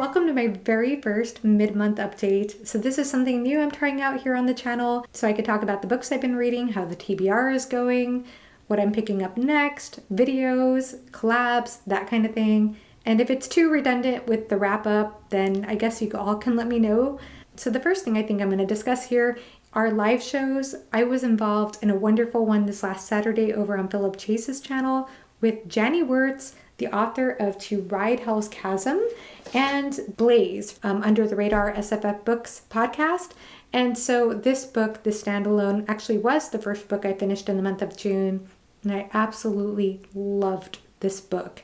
welcome to my very first mid-month update. So this is something new I'm trying out here on the channel, so I could talk about the books I've been reading, how the TBR is going, what I'm picking up next, videos, collabs, that kind of thing. And if it's too redundant with the wrap-up, then I guess you all can let me know. So the first thing I think I'm going to discuss here are live shows. I was involved in a wonderful one this last Saturday over on Philip Chase's channel with Janny Wurts, the author of To Ride Hell's Chasm, and Blaise, Under the Radar SFF Books podcast. And so this book, this standalone, actually was the first book I finished in the month of June, and I absolutely loved this book.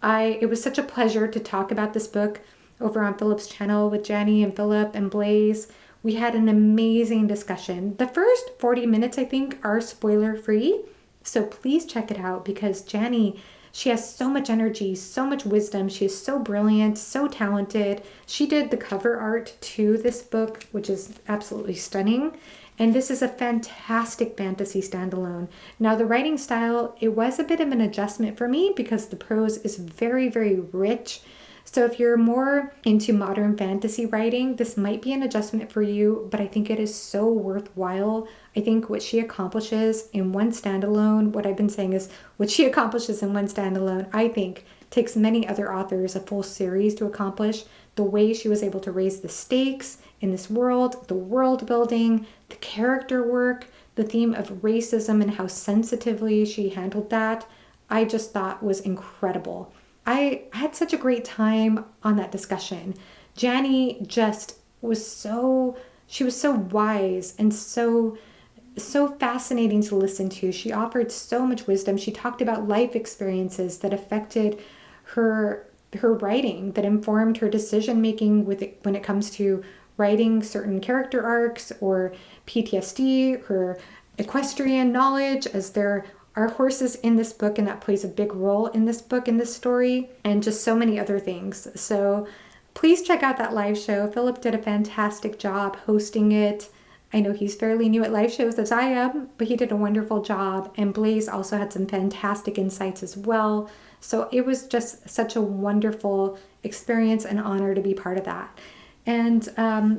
It was such a pleasure to talk about this book over on Philip's channel with Janny and Philip and Blaise. We had an amazing discussion. The first 40 minutes, I think, are spoiler-free, so please check it out because Janny, she has so much energy, so much wisdom. She is so brilliant, so talented. She did the cover art to this book, which is absolutely stunning. And this is a fantastic fantasy standalone. Now, the writing style, it was a bit of an adjustment for me because the prose is very, very rich. So if you're more into modern fantasy writing, this might be an adjustment for you, but I think it is so worthwhile. I think what she accomplishes in one standalone, what I've been saying is what she accomplishes in one standalone, I think takes many other authors a full series to accomplish. The way she was able to raise the stakes in this world, the world building, the character work, the theme of racism and how sensitively she handled that, I just thought was incredible. I had such a great time on that discussion. Janny just was she was so wise and so fascinating to listen to. She offered so much wisdom. She talked about life experiences that affected her writing, that informed her decision making when it comes to writing certain character arcs or PTSD, her equestrian knowledge, as there are horses in this book, and that plays a big role in this book, in this story, and just so many other things. So please check out that live show. Philip did a fantastic job hosting it. I know he's fairly new at live shows as I am, but he did a wonderful job. And Blaise also had some fantastic insights as well. So it was just such a wonderful experience and honor to be part of that. And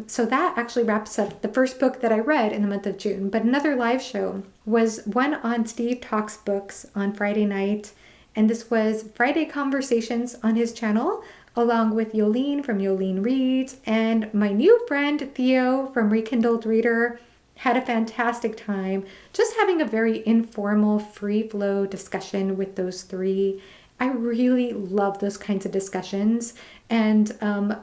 so that actually wraps up the first book that I read in the month of June. But another live show was one on Steve Talks Books on Friday night. And this was Friday Conversations on his channel, along with Yolene from Yolene Reads and my new friend Theo from Rekindled Reader. Had a fantastic time just having a very informal, free flow discussion with those three. I really love those kinds of discussions. And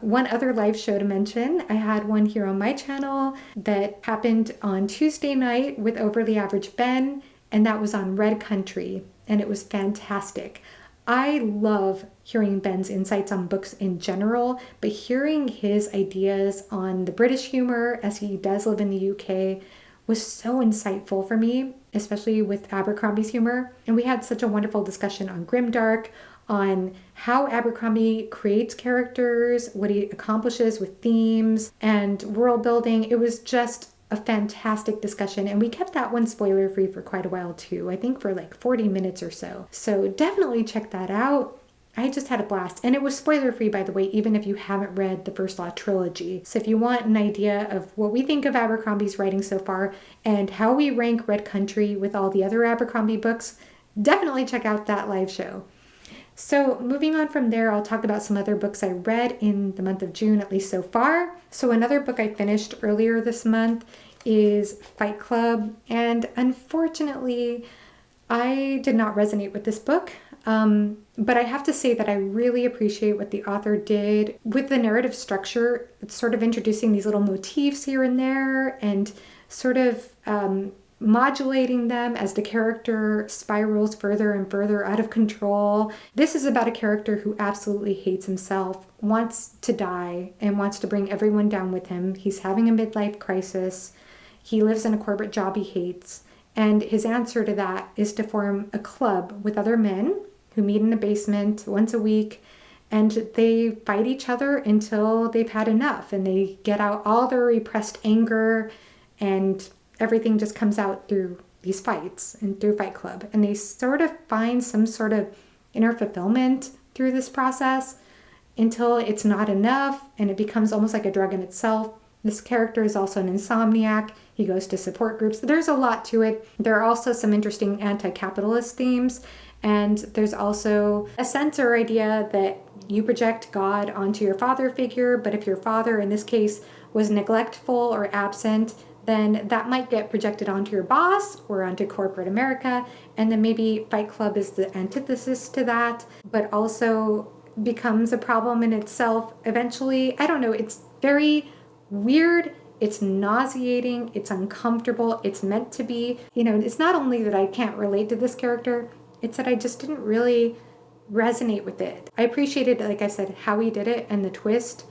one other live show to mention, I had one here on my channel that happened on Tuesday night with Overly Average Ben, and that was on Red Country, and it was fantastic. I love hearing Ben's insights on books in general, but hearing his ideas on the British humor, as he does live in the UK, was so insightful for me, especially with Abercrombie's humor. And we had such a wonderful discussion on Grimdark, on how Abercrombie creates characters, what he accomplishes with themes and world building. It was just a fantastic discussion, and we kept that one spoiler free for quite a while too. I think for like 40 minutes or so. So definitely check that out. I just had a blast, and it was spoiler free, by the way, even if you haven't read the First Law trilogy. So if you want an idea of what we think of Abercrombie's writing so far and how we rank Red Country with all the other Abercrombie books, definitely check out that live show. So moving on from there, I'll talk about some other books I read in the month of June, at least so far. So another book I finished earlier this month is Fight Club, and unfortunately, I did not resonate with this book. But I have to say that I really appreciate what the author did with the narrative structure. It's sort of introducing these little motifs here and there and sort of modulating them as the character spirals further and further out of control. This is about a character who absolutely hates himself, wants to die, and wants to bring everyone down with him. He's having a midlife crisis. He lives in a corporate job he hates. And his answer to that is to form a club with other men who meet in a basement once a week, and they fight each other until they've had enough, and they get out all their repressed anger, and everything just comes out through these fights and through Fight Club. And they sort of find some sort of inner fulfillment through this process. until it's not enough and it becomes almost like a drug in itself. This character is also an insomniac. He goes to support groups. There's a lot to it. There are also some interesting anti-capitalist themes. And there's also a sense or idea that you project God onto your father figure, but if your father, in this case, was neglectful or absent, then that might get projected onto your boss or onto corporate America. And then maybe Fight Club is the antithesis to that, but also becomes a problem in itself eventually. I don't know. It's very weird. It's nauseating. It's uncomfortable. It's meant to be. It's not only that I can't relate to this character, it's that I just didn't really resonate with it. I appreciated, like I said, how he did it and the twist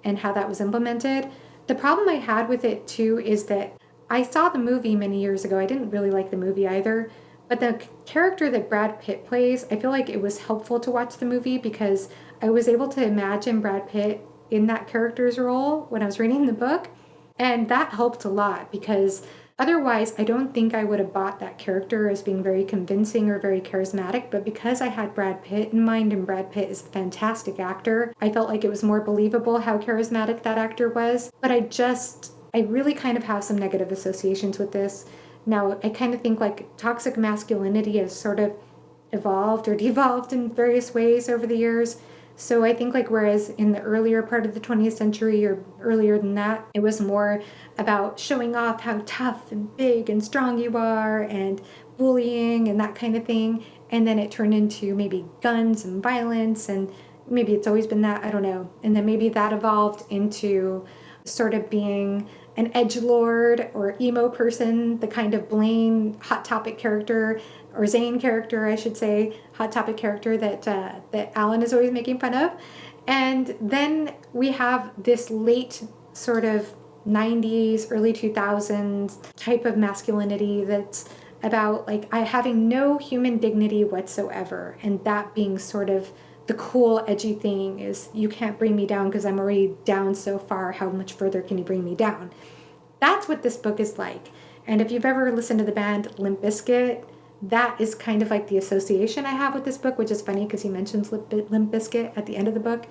and how that was implemented. The problem I had with it too is that I saw the movie many years ago. I didn't really like the movie either, but the character that Brad Pitt plays, I feel like it was helpful to watch the movie because I was able to imagine Brad Pitt in that character's role when I was reading the book. And that helped a lot because otherwise, I don't think I would have bought that character as being very convincing or very charismatic, but because I had Brad Pitt in mind, and Brad Pitt is a fantastic actor, I felt like it was more believable how charismatic that actor was. But I really kind of have some negative associations with this. Now, I kind of think like toxic masculinity has sort of evolved or devolved in various ways over the years. So I think like whereas in the earlier part of the 20th century or earlier than that, it was more about showing off how tough and big and strong you are and bullying and that kind of thing. And then it turned into maybe guns and violence, and maybe it's always been that, I don't know. And then maybe that evolved into sort of being an edgelord or emo person, the kind of Blaine Hot Topic character, or Zane character, I should say, Hot Topic character that Alan is always making fun of. And then we have this late sort of 90s, early 2000s type of masculinity that's about like having no human dignity whatsoever, and that being sort of the cool, edgy thing is you can't bring me down because I'm already down so far. How much further can you bring me down? That's what this book is like. And if you've ever listened to the band Limp Bizkit, that is kind of like the association I have with this book, which is funny because he mentions Limp Bizkit at the end of the book.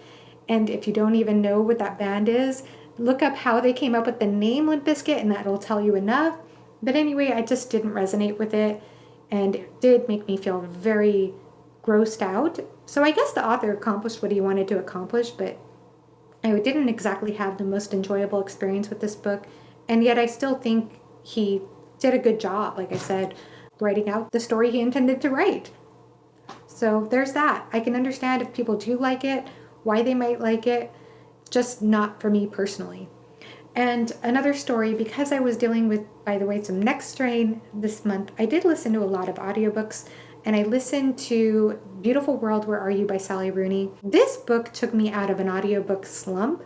And if you don't even know what that band is, look up how they came up with the name Limp Bizkit, and that'll tell you enough. But anyway, I just didn't resonate with it, and it did make me feel very grossed out. So I guess the author accomplished what he wanted to accomplish, but I didn't exactly have the most enjoyable experience with this book. And yet I still think he did a good job, like I said, writing out the story he intended to write. So there's that. I can understand if people do like it, why they might like it, just not for me personally. And another story, because I was dealing with, by the way, some neck strain this month, I did listen to a lot of audiobooks, and I listened to Beautiful World, Where Are You by Sally Rooney. This book took me out of an audiobook slump.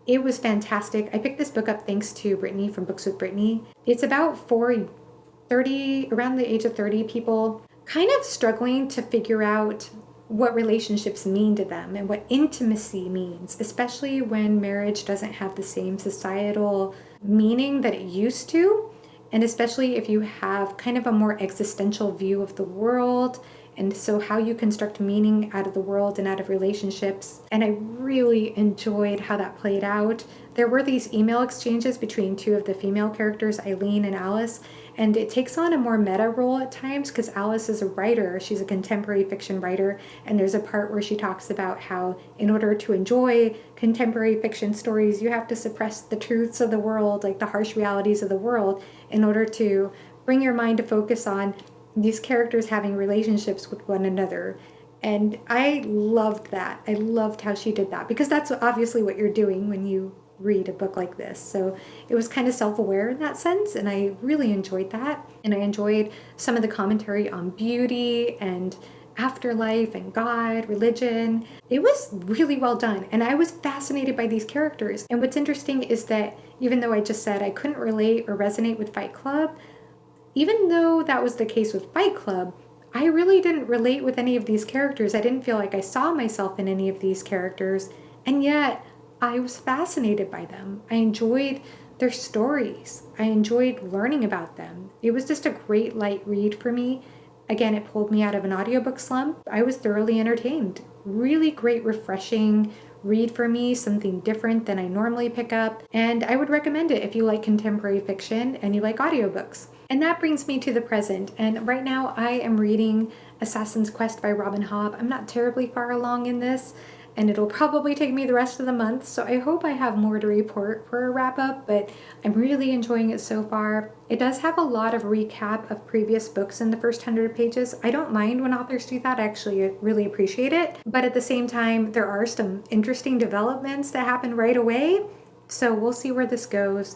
It was fantastic. I picked this book up thanks to Brittany from Books with Brittany. It's about around the age of 30 people kind of struggling to figure out what relationships mean to them and what intimacy means, especially when marriage doesn't have the same societal meaning that it used to, and especially if you have kind of a more existential view of the world, and so how you construct meaning out of the world and out of relationships. And I really enjoyed how that played out. There were these email exchanges between two of the female characters, Eileen and Alice, and it takes on a more meta role at times because Alice is a writer. She's a contemporary fiction writer, and there's a part where she talks about how in order to enjoy contemporary fiction stories, you have to suppress the truths of the world, like the harsh realities of the world, in order to bring your mind to focus on these characters having relationships with one another. And I loved that. I loved how she did that, because that's obviously what you're doing when you read a book like this. So it was kind of self-aware in that sense, and I really enjoyed that. And I enjoyed some of the commentary on beauty and afterlife and God, religion. It was really well done, and I was fascinated by these characters. And what's interesting is that even though I just said I couldn't relate or resonate with Fight Club, even though that was the case with Fight Club, I really didn't relate with any of these characters. I didn't feel like I saw myself in any of these characters, and yet I was fascinated by them. I enjoyed their stories. I enjoyed learning about them. It was just a great light read for me. Again, it pulled me out of an audiobook slump. I was thoroughly entertained. really great, refreshing read for me, something different than I normally pick up, and I would recommend it if you like contemporary fiction and you like audiobooks. And that brings me to the present, and right now I am reading Assassin's Quest by Robin Hobb. I'm not terribly far along in this, and it'll probably take me the rest of the month, so I hope I have more to report for a wrap-up, but I'm really enjoying it so far. It does have a lot of recap of previous books in the first 100 pages. I don't mind when authors do that. I actually really appreciate it, but at the same time, there are some interesting developments that happen right away, so we'll see where this goes.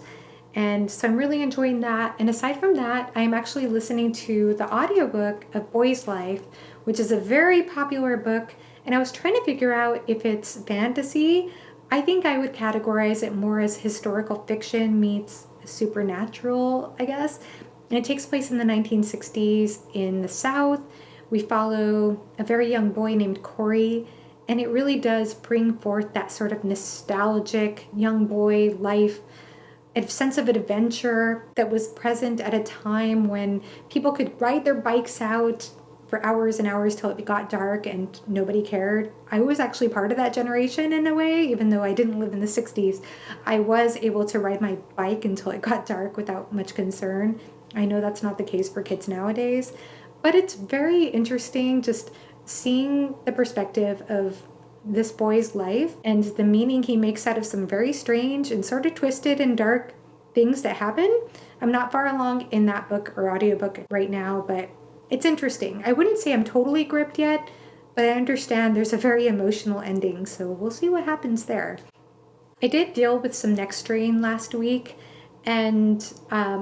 And so I'm really enjoying that. And aside from that, I'm actually listening to the audiobook of Boy's Life, which is a very popular book. And I was trying to figure out if it's fantasy. I think I would categorize it more as historical fiction meets supernatural, I guess. And it takes place in the 1960s in the South. We follow a very young boy named Corey, and it really does bring forth that sort of nostalgic young boy life, a sense of adventure that was present at a time when people could ride their bikes out for hours and hours till it got dark and nobody cared. I was actually part of that generation in a way, even though I didn't live in the 60s. I was able to ride my bike until it got dark without much concern. I know that's not the case for kids nowadays, but it's very interesting just seeing the perspective of this boy's life and the meaning he makes out of some very strange and sort of twisted and dark things that happen. I'm not far along in that book or audiobook right now, but it's interesting. I wouldn't say I'm totally gripped yet, but I understand there's a very emotional ending, so we'll see what happens there. I did deal with some neck strain last week and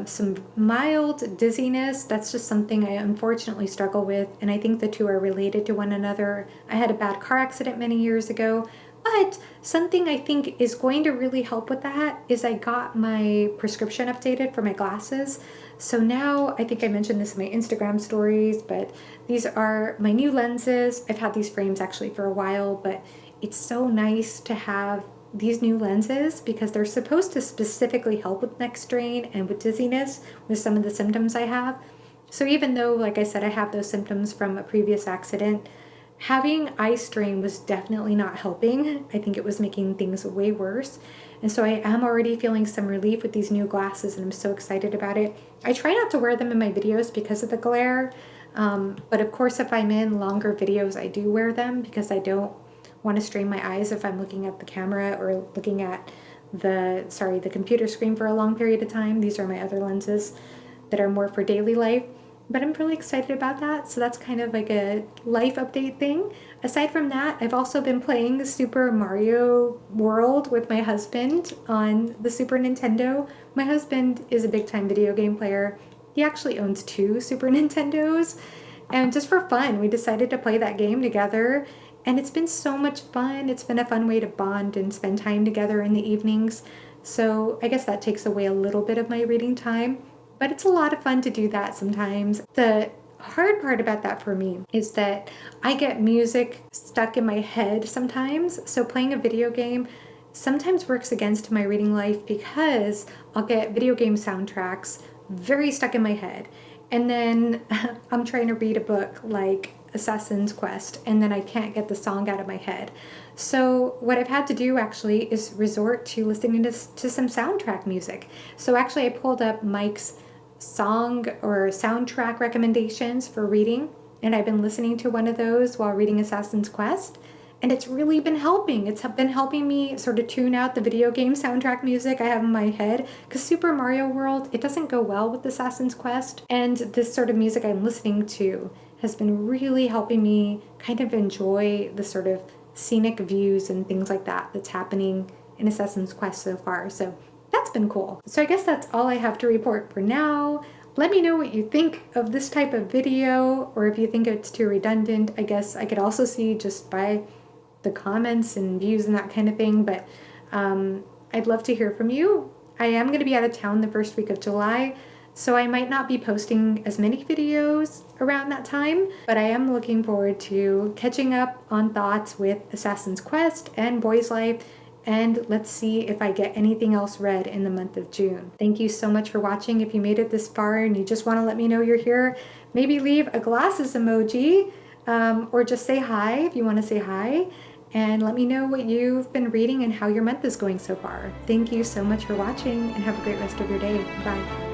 some mild dizziness. That's just something I unfortunately struggle with, and I think the two are related to one another. I had a bad car accident many years ago, but something I think is going to really help with that is I got my prescription updated for my glasses. So now, I think I mentioned this in my Instagram stories, but these are my new lenses. I've had these frames actually for a while, but it's so nice to have these new lenses because they're supposed to specifically help with neck strain and with dizziness with some of the symptoms I have. So even though, like I said, I have those symptoms from a previous accident, having eye strain was definitely not helping. I think it was making things way worse. And so I am already feeling some relief with these new glasses, and I'm so excited about it. I try not to wear them in my videos because of the glare, but of course if I'm in longer videos, I do wear them because I don't want to strain my eyes if I'm looking at the camera or looking at the computer screen for a long period of time. These are my other lenses that are more for daily life. But I'm really excited about that, so that's kind of like a life update thing. Aside from that, I've also been playing Super Mario World with my husband on the Super Nintendo. My husband is a big-time video game player. He actually owns 2 Super Nintendos, and just for fun, we decided to play that game together, and it's been so much fun. It's been a fun way to bond and spend time together in the evenings, so I guess that takes away a little bit of my reading time. But it's a lot of fun to do that sometimes. The hard part about that for me is that I get music stuck in my head sometimes. So playing a video game sometimes works against my reading life because I'll get video game soundtracks very stuck in my head. And then I'm trying to read a book like Assassin's Quest, and then I can't get the song out of my head. So what I've had to do actually is resort to listening to some soundtrack music. So actually I pulled up Mike's song or soundtrack recommendations for reading, and I've been listening to one of those while reading Assassin's Quest, and it's really been helping. It's been helping me sort of tune out the video game soundtrack music I have in my head, because Super Mario World, it doesn't go well with Assassin's Quest, and this sort of music I'm listening to has been really helping me kind of enjoy the sort of scenic views and things like that that's happening in Assassin's Quest so far. So that's been cool. So I guess that's all I have to report for now. Let me know what you think of this type of video, or if you think it's too redundant. I guess I could also see just by the comments and views and that kind of thing, but I'd love to hear from you. I am going to be out of town the first week of July, so I might not be posting as many videos around that time, but I am looking forward to catching up on thoughts with Assassin's Quest and Boy's Life, and let's see if I get anything else read in the month of June. Thank you so much for watching. If you made it this far and you just want to let me know you're here, maybe leave a glasses emoji. or just say hi if you want to say hi. And let me know what you've been reading and how your month is going so far. Thank you so much for watching, and have a great rest of your day. Bye.